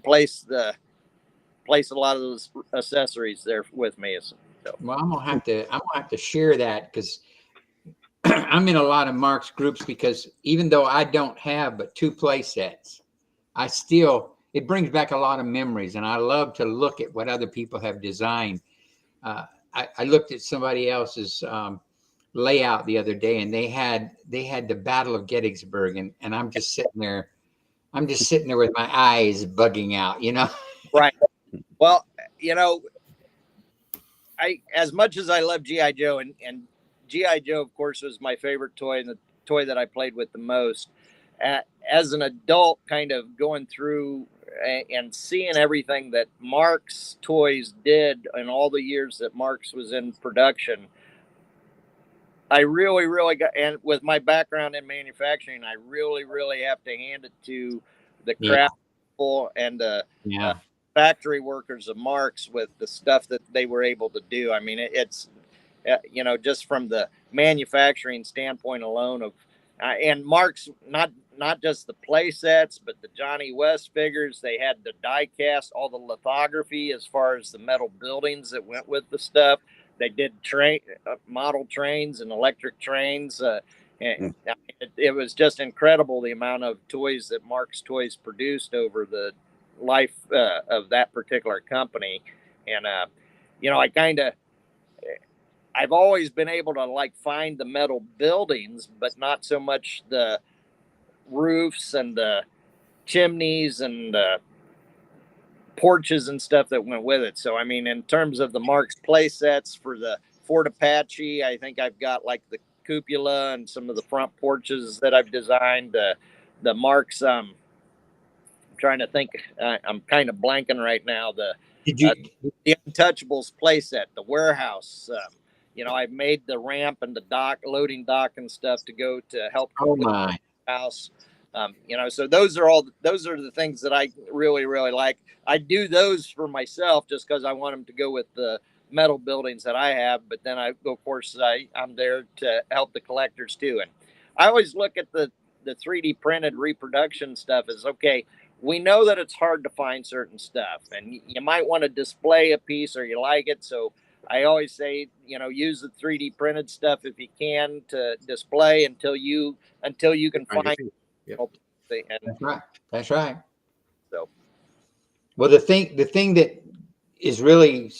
place a lot of those accessories there with me. So, Well, I'm gonna have to share that because I'm in a lot of Mark's groups, because even though I don't have but 2 play sets, it brings back a lot of memories, and I love to look at what other people have designed. I looked at somebody else's layout the other day, and they had the Battle of Gettysburg, and I'm just sitting there with my eyes bugging out, you know. right. Well, you know, as much as I love GI Joe, and GI Joe, of course, was my favorite toy and the toy that I played with the most. As an adult, kind of going through and seeing everything that Marks Toys did in all the years that Marks was in production, I really got, and with my background in manufacturing, I really have to hand it to the Yeah. craft people and the Yeah. factory workers of Marks with the stuff that they were able to do. I mean, it's you know, just from the manufacturing standpoint alone of, and Marks, not just the play sets, but the Johnny West figures. They had the die cast, all the lithography as far as the metal buildings that went with the stuff. They did model trains and electric trains. And it was just incredible the amount of toys that Marks Toys produced over the life of that particular company. And you know, I've always been able to like find the metal buildings, but not so much the roofs and the chimneys and the porches and stuff that went with it. So, I mean, in terms of the Marks play sets for the Fort Apache, I think I've got like the cupola and some of the front porches that I've designed. The Marks, I'm trying to think, I'm kind of blanking right now. Did you? The Untouchables playset, the warehouse. You know, I've made the ramp and the dock, loading dock and stuff to go to help Oh complete my! the house. You know, so those are the things that I really like. I do those for myself just because I want them to go with the metal buildings that I have. But then of course, I'm there to help the collectors too. And I always look at the 3D printed reproduction stuff as, okay, we know that it's hard to find certain stuff, and you might want to display a piece or you like it. So I always say, you know, use the 3D printed stuff if you can to display until you can find. Yep. And That's right. That's right. so, Well, the thing that is really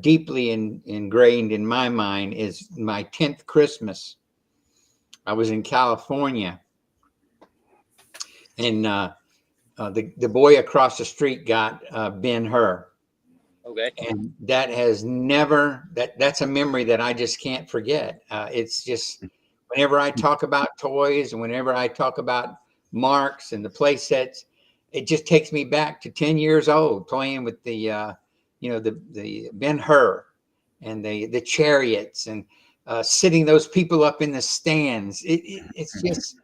deeply ingrained in my mind is my 10th Christmas. I was in California, and the boy across the street got Ben-Hur. okay. And that has never, that's a memory that I just can't forget. It's just, whenever I talk about toys and whenever I talk about Marks and the play sets, it just takes me back to 10 years old playing with the, you know, the Ben-Hur and the chariots and sitting those people up in the stands. It's just,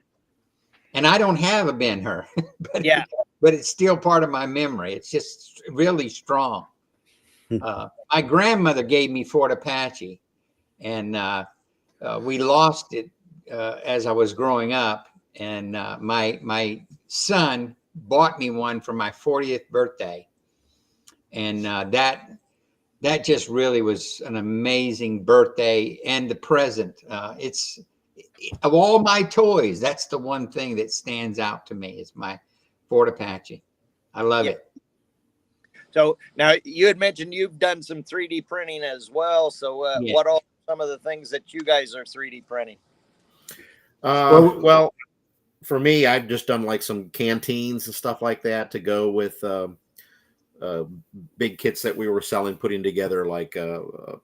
and I don't have a Ben-Hur, but Yeah. but it's still part of my memory. It's just really strong. My grandmother gave me Fort Apache, and we lost it as I was growing up. And my son bought me one for my 40th birthday, and that just really was an amazing birthday and the present. It's of all my toys, that's the one thing that stands out to me is my Fort Apache. I love it. So now you had mentioned you've done some 3D printing as well. So Yeah. what are some of the things that you guys are 3D printing? Well, for me, I've just done like some canteens and stuff like that to go with big kits that we were selling, putting together like you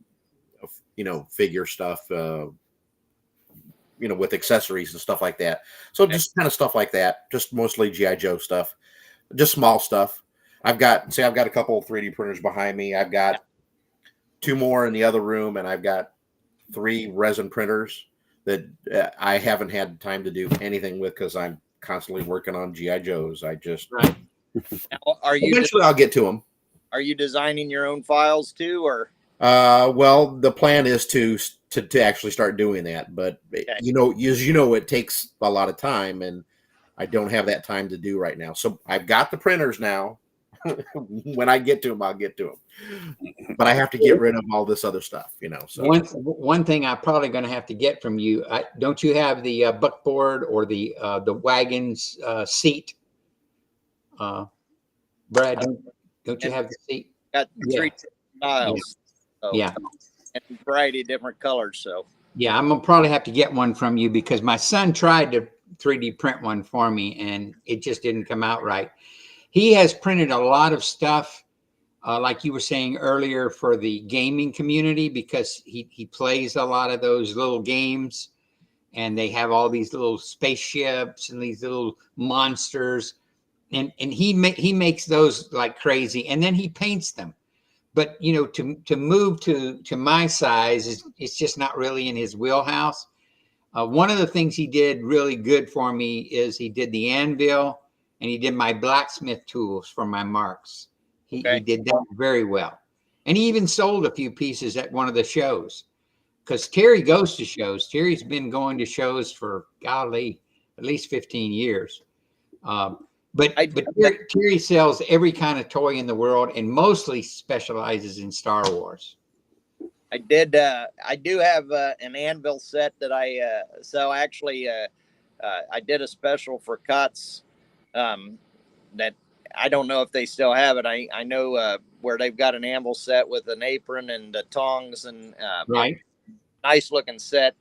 know, figure stuff, you know, with accessories and stuff like that. So just kind of stuff like that, just mostly GI Joe stuff, just small stuff. I've got a couple of 3D printers behind me. I've got 2 more in the other room, and I've got 3 resin printers that I haven't had time to do anything with because I'm constantly working on GI Joes. I just Right. Now, eventually I'll get to them. Are you designing your own files too, or? Well, the plan is to actually start doing that, but you know, as you know, it takes a lot of time, and I don't have that time to do right now. So I've got the printers now. When I get to them, I'll get to them. But I have to get rid of all this other stuff, you know. So one thing I'm probably going to have to get from you. Don't you have the buckboard or the wagon's seat? Brad, don't you have the seat? Got 3 styles. So, Yeah. and a variety of different colors. So Yeah, I'm gonna probably have to get one from you because my son tried to 3D print one for me and it just didn't come out right. He has printed a lot of stuff, like you were saying earlier, for the gaming community because he plays a lot of those little games, and they have all these little spaceships and these little monsters, and he makes those like crazy, and then he paints them. but you know, to move to my size is it's just not really in his wheelhouse. One of the things he did really good for me is he did the anvil and he did my blacksmith tools for my marks. He Okay. did that very well, and he even sold a few pieces at one of the shows. Because Terry goes to shows. Terry's been going to shows for golly, at least 15 years. But Terry sells every kind of toy in the world and mostly specializes in Star Wars. I do have an anvil set that I sell. Actually, I did a special for Cuts that I don't know if they still have it. I know where they've got an anvil set with an apron and tongs and Right. nice looking set.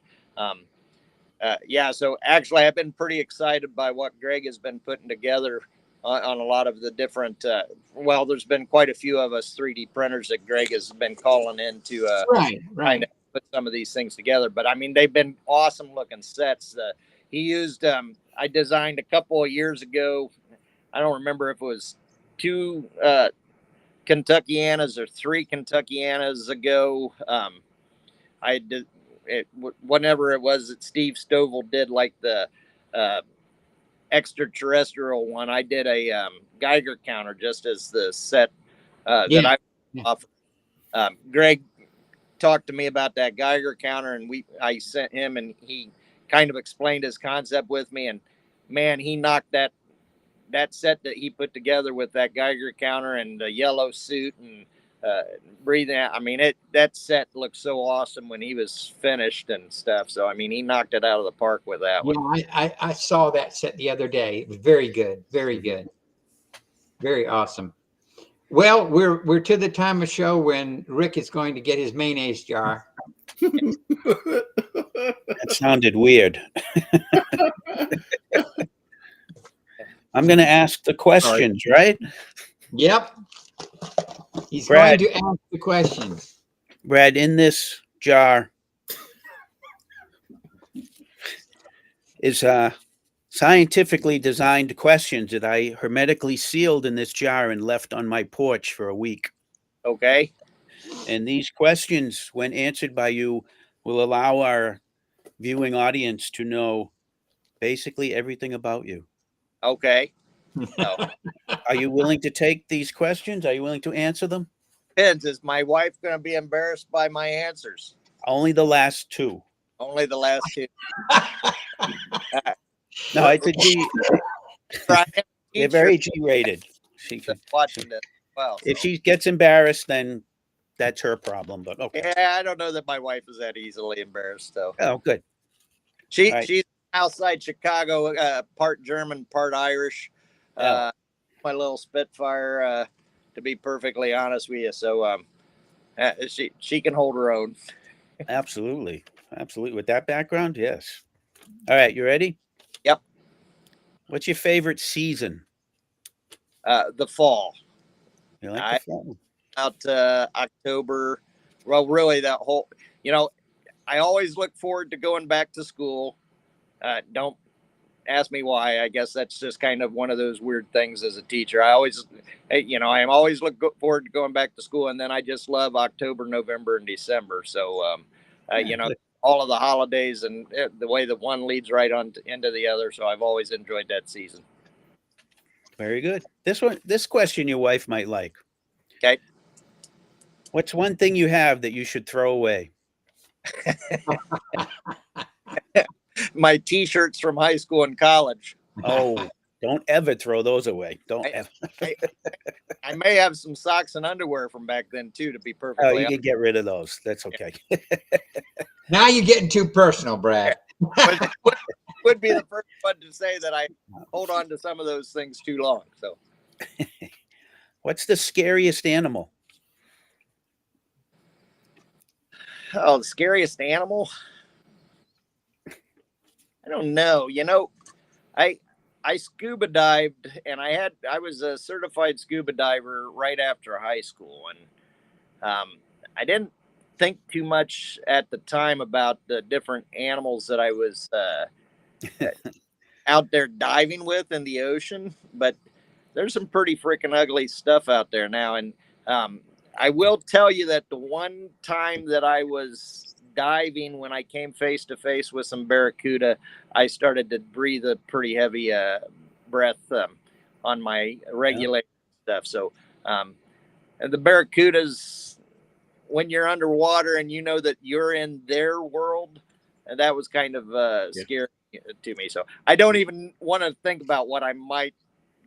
Yeah, so actually, I've been pretty excited by what Greg has been putting together on a lot of the different. Well, there's been quite a few of us 3D printers that Greg has been calling in to Right. kind of put some of these things together. But I mean, they've been awesome looking sets. He used. I designed a couple of years ago. I don't remember if it was 2 Kentuckianas or 3 Kentuckianas ago. I did it whenever it was that Steve Stovall did like the extraterrestrial one. I did a Geiger counter just as the set that I offered. Greg talked to me about that Geiger counter, and I sent him, and he kind of explained his concept with me. And man, he knocked that set that he put together with that Geiger counter and the yellow suit and breathing out. I mean, that set looked so awesome when he was finished and stuff. So I mean, he knocked it out of the park with that one. Yeah, I saw that set the other day. It was very good, very good, very awesome. Well, we're to the time of show when Rick is going to get his mayonnaise jar. That sounded weird. I'm going to ask the questions, right? Yep. He's Brad. going to ask the questions. Brad, in this jar is scientifically designed questions that I hermetically sealed in this jar and left on my porch for a week. Okay. And these questions, when answered by you, will allow our viewing audience to know basically everything about you. Okay. So, Are you willing to take these questions? Are you willing to answer them? depends. Is my wife going to be embarrassed by my answers? Only the last 2. Only the last 2. No, it's a G. They're very G-rated. She can, watching this. Well, if she gets embarrassed, then that's her problem. But okay. yeah, I don't know that my wife is that easily embarrassed. So, Oh, good. Right. She's outside Chicago, part German, part Irish. Oh. My little Spitfire, to be perfectly honest with you. So, she can hold her own. Absolutely. Absolutely. With that background, yes. All right, you ready? Yep. What's your favorite season? The fall. You like the fall? Out October. Well, really, that whole. I always look forward to going back to school. Don't ask me why. I guess that's just kind of one of those weird things as a teacher. I am always look forward to going back to school, and then I just love October, November, and December. So, all of the holidays and the way that one leads right on into the other. So I've always enjoyed that season. Very good. This question your wife might like. Okay. What's one thing you have that you should throw away? My T-shirts from high school and college. Oh, don't ever throw those away. Don't ever. I may have some socks and underwear from back then too, to be Oh, perfectly you honest. can get rid of those. That's okay. Now you're getting too personal, Brad. Would be the first one to say that I hold on to some of those things too long. So, What's the scariest animal? the scariest animal? I don't know. I scuba dived, and I was a certified scuba diver right after high school, and I didn't think too much at the time about the different animals that I was out there diving with in the ocean, but there's some pretty freaking ugly stuff out there now, and I will tell you that the one time that I was diving, when I came face to face with some barracuda, I started to breathe a pretty heavy breath on my regulation stuff. So and the barracudas, when you're underwater and you know that you're in their world, and that was kind of scary to me. So I don't even want to think about what I might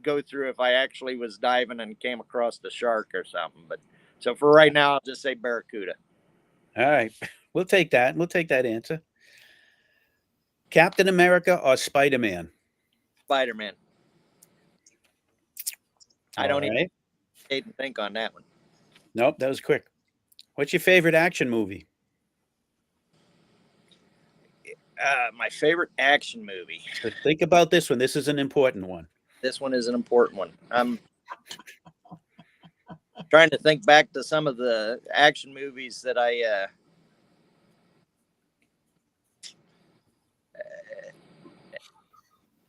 go through if I actually was diving and came across the shark or something. But so for right now, I'll just say barracuda. All right. We'll take that. We'll take that answer. Captain America or Spider-Man? Spider-Man. I don't All right. even think on that one. Nope, that was quick. What's your favorite action movie? My favorite action movie. So think about this one. This is an important one. This one is an important one. I'm trying to think back to some of the action movies that I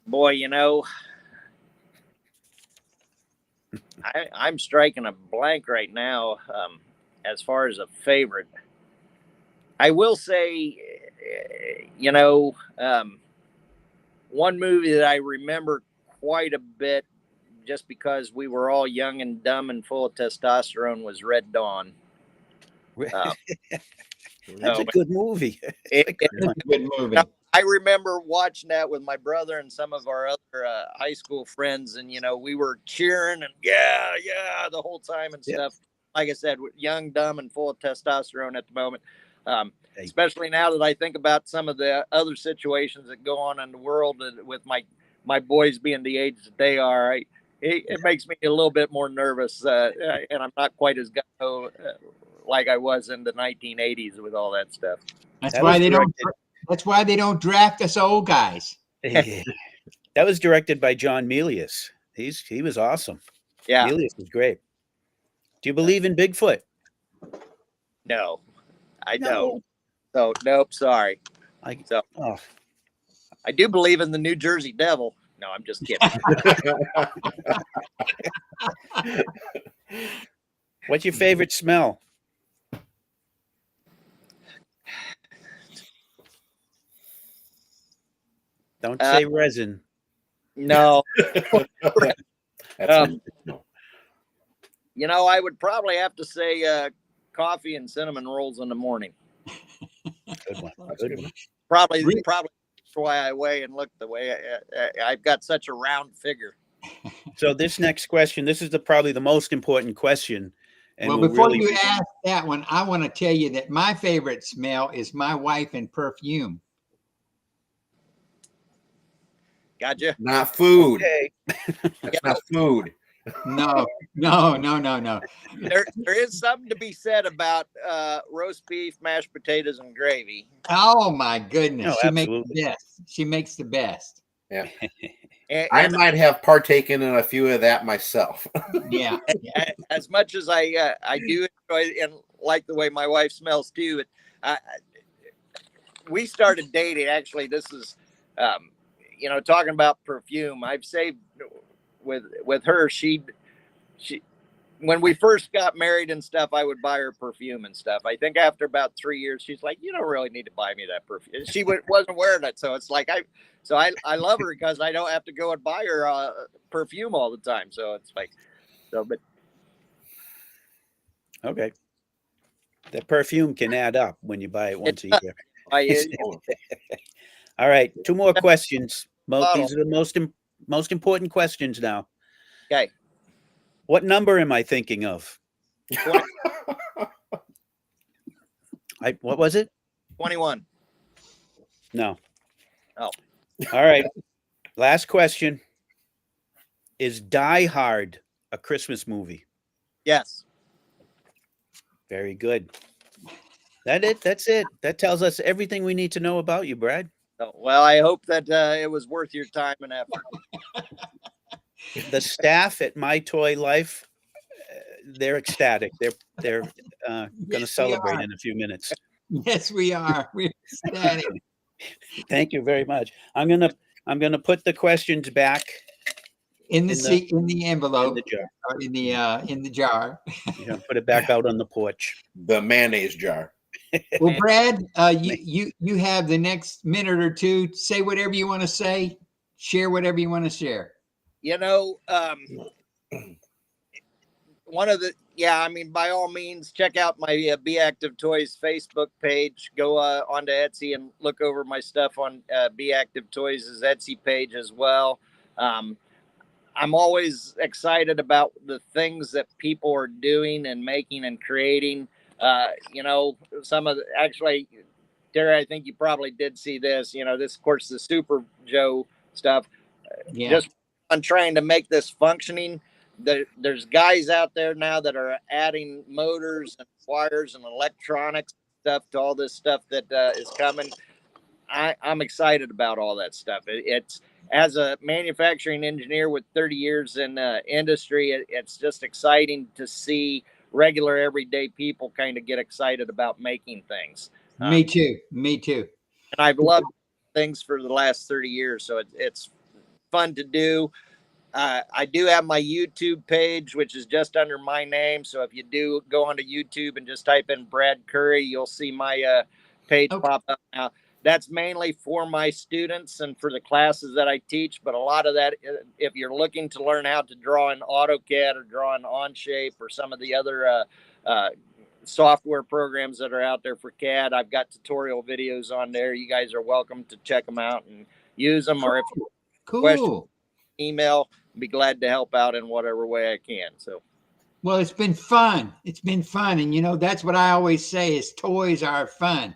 boy, you know, I'm striking a blank right now as far as a favorite. I will say, you know, one movie that I remember quite a bit, just because we were all young and dumb and full of testosterone, was Red Dawn. That's no, a good movie. It, It's a good It's one. a good movie. I remember watching that with my brother and some of our other high school friends, and you know, we were cheering and yeah, the whole time and Yeah. stuff. Like I said, young, dumb, and full of testosterone at the moment. Hey. Especially now that I think about some of the other situations that go on in the world with my boys being the age that they are. It makes me a little bit more nervous, and I'm not quite as gung-ho like I was in the 1980s with all that stuff. That's That why was they don't. directed- That's why they don't draft us old guys. That was directed by John Milius. He was awesome. Yeah, Milius was great. Do you believe in Bigfoot? no, I No. don't. So nope, sorry. Oh, I do believe in the New Jersey Devil. No, I'm just kidding. what's your favorite smell? Don't say resin. No, That's Um, you know, I would probably have to say coffee and cinnamon rolls in the morning. Good one. That's Good good. one. Probably Really? that's why I weigh and look the way I've got such a round figure. So this next question, this is probably the most important question. And Well, we'll before really you ask that one, I want to tell you that my favorite smell is my wife and perfume. Gotcha. not food. okay. That's not food. No. There is something to be said about roast beef, mashed potatoes, and gravy. Oh my goodness, No, she makes absolutely. the best. She makes the best. Yeah. And, I and might have partaken in a few of that myself. Yeah. as much as I do enjoy and like the way my wife smells too, we started dating. Actually, this is, you know, talking about perfume. I've saved with her. She, when we first got married and stuff, I would buy her perfume and stuff. I think after about 3 years, she's like, "You don't really need to buy me that perfume." She wasn't wearing it, so it's like I love her because I don't have to go and buy her perfume all the time. So it's like, but Okay. The perfume can add up when you buy it once a year. All right. 2 more questions. These are the most important questions now. Okay. What number am I thinking of? What was it? 21. No. Oh. All right. Last question. Is Die Hard a Christmas movie? Yes. Very good. That's it. That tells us everything we need to know about you, Brad. So, well, I hope that it was worth your time and effort. The staff at My Toy Life, they're ecstatic. They're going to we celebrate are. in a few minutes. Yes, we are. We're ecstatic. Thank you very much. I'm gonna put the questions back in the In the- seat, in the in envelope, the jar. or in the jar. Yeah, put it back out on the porch. The mayonnaise jar. Well, Brad, you have the next minute or two. Say whatever you want to say. Share whatever you want to share. You know, one of the, yeah, I mean, by all means, check out my Be Active Toys Facebook page. Go onto Etsy and look over my stuff on Be Active Toys' Etsy page as well. I'm always excited about the things that people are doing and making and creating. You know, some of the, actually, Terry, I think you probably did see this. You know, this, of course, the Super Joe stuff. Yeah. Just on trying to make this functioning. There's guys out there now that are adding motors and wires and electronics stuff to all this stuff that is coming. I'm excited about all that stuff. It's, as a manufacturing engineer with 30 years in industry, it's just exciting to see regular everyday people kind of get excited about making things. Me too. Me too. And I've loved things for the last 30 years, so it's fun to do. I do have my YouTube page, which is just under my name. So if you do go onto YouTube and just type in Brad Curry, you'll see my page pop up. Now, that's mainly for my students and for the classes that I teach. But a lot of that, if you're looking to learn how to draw in AutoCAD or draw in Onshape or some of the other software programs that are out there for CAD, I've got tutorial videos on there. You guys are welcome to check them out and use them. Or if you have questions, email, be glad to help out in whatever way I can. So, well, it's been fun. It's been fun. And, you know, that's what I always say is toys are fun.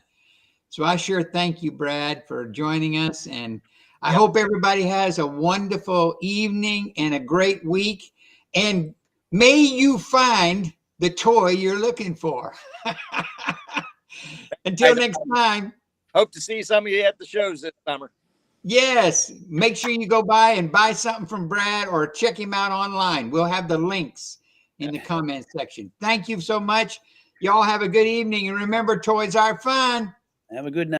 So I sure thank you, Brad, for joining us. And I hope everybody has a wonderful evening and a great week. And may you find the toy you're looking for. Until next time. Hope to see some of you at the shows this summer. Yes. Make sure you go by and buy something from Brad or check him out online. We'll have the links in the comment section. Thank you so much. Y'all have a good evening. And remember, toys are fun. Have a good night.